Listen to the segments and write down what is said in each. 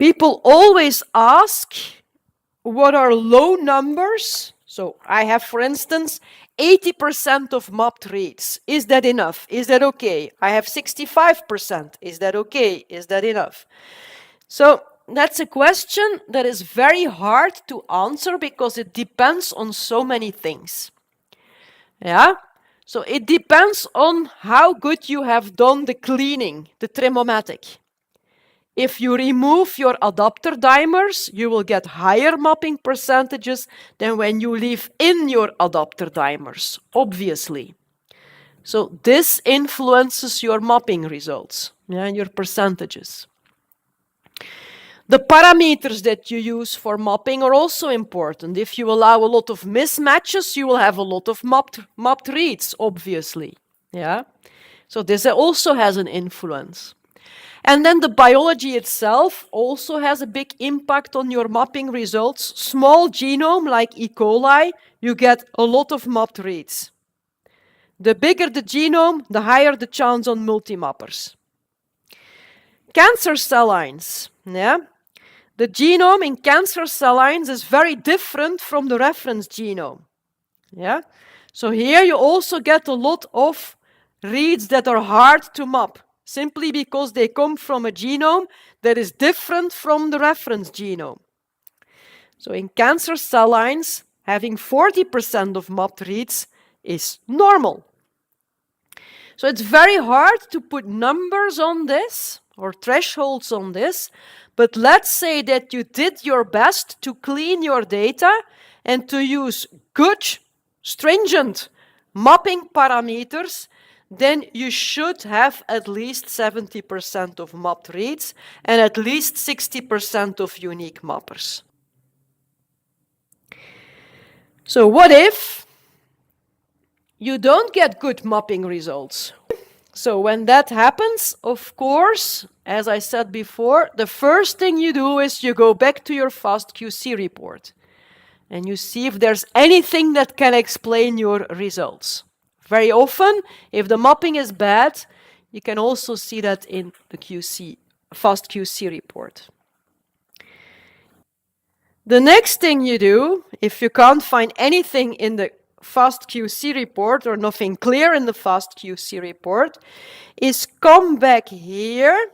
People always ask, what are low numbers? So I have, for instance, 80% of mapped reads. Is that enough? Is that okay? I have 65%. Is that okay? Is that enough? So that's a question that is very hard to answer because it depends on so many things. Yeah? So it depends on how good you have done the cleaning, the Trim-O-Matic. If you remove your adapter dimers, you will get higher mapping percentages than when you leave in your adapter dimers, obviously. So this influences your mapping results, and your percentages. The parameters that you use for mapping are also important. If you allow a lot of mismatches, you will have a lot of mapped reads, obviously. Yeah? So this also has an influence. And then the biology itself also has a big impact on your mapping results. Small genome like E. coli, you get a lot of mapped reads. The bigger the genome, the higher the chance on multi-mappers. Cancer cell lines. Yeah? The genome in cancer cell lines is very different from the reference genome. Yeah? So here you also get a lot of reads that are hard to map, simply because they come from a genome that is different from the reference genome. So in cancer cell lines, having 40% of mapped reads is normal. So it's very hard to put numbers on this or thresholds on this, but let's say that you did your best to clean your data and to use good, stringent mapping parameters, then you should have at least 70% of mapped reads and at least 60% of unique mappers. So what if you don't get good mapping results? So when that happens, of course, as I said before, the first thing you do is you go back to your FastQC report and you see if there's anything that can explain your results. Very often, if the mapping is bad, you can also see that in the FastQC report. The next thing you do, if you can't find anything in the FastQC report or nothing clear in the FastQC report, is come back here,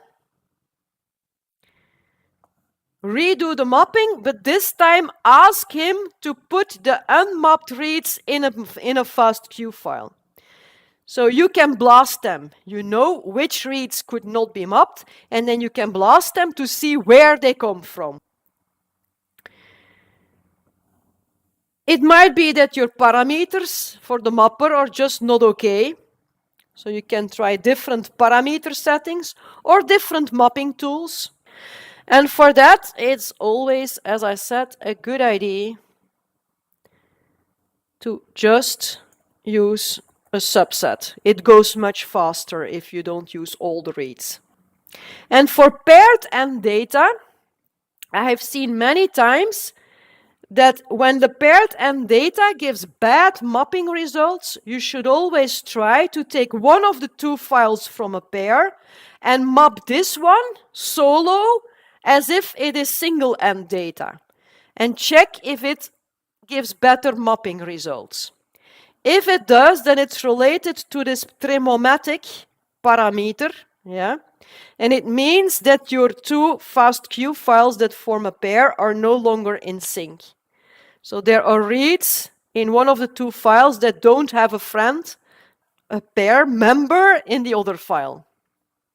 redo the mapping, but this time ask him to put the unmapped reads in a FastQ file. So you can blast them. You know which reads could not be mapped, and then you can blast them to see where they come from. It might be that your parameters for the mapper are just not okay. So you can try different parameter settings or different mapping tools. And for that, it's always, as I said, a good idea to just use a subset. It goes much faster if you don't use all the reads. And for paired end data, I have seen many times that when the paired end data gives bad mapping results, you should always try to take one of the two files from a pair and map this one solo as if it is single end data and check if it gives better mapping results. If it does, then it's related to this Trim-O-Matic parameter, yeah? And it means that your two FastQ files that form a pair are no longer in sync. So there are reads in one of the two files that don't have a friend, a pair member in the other file.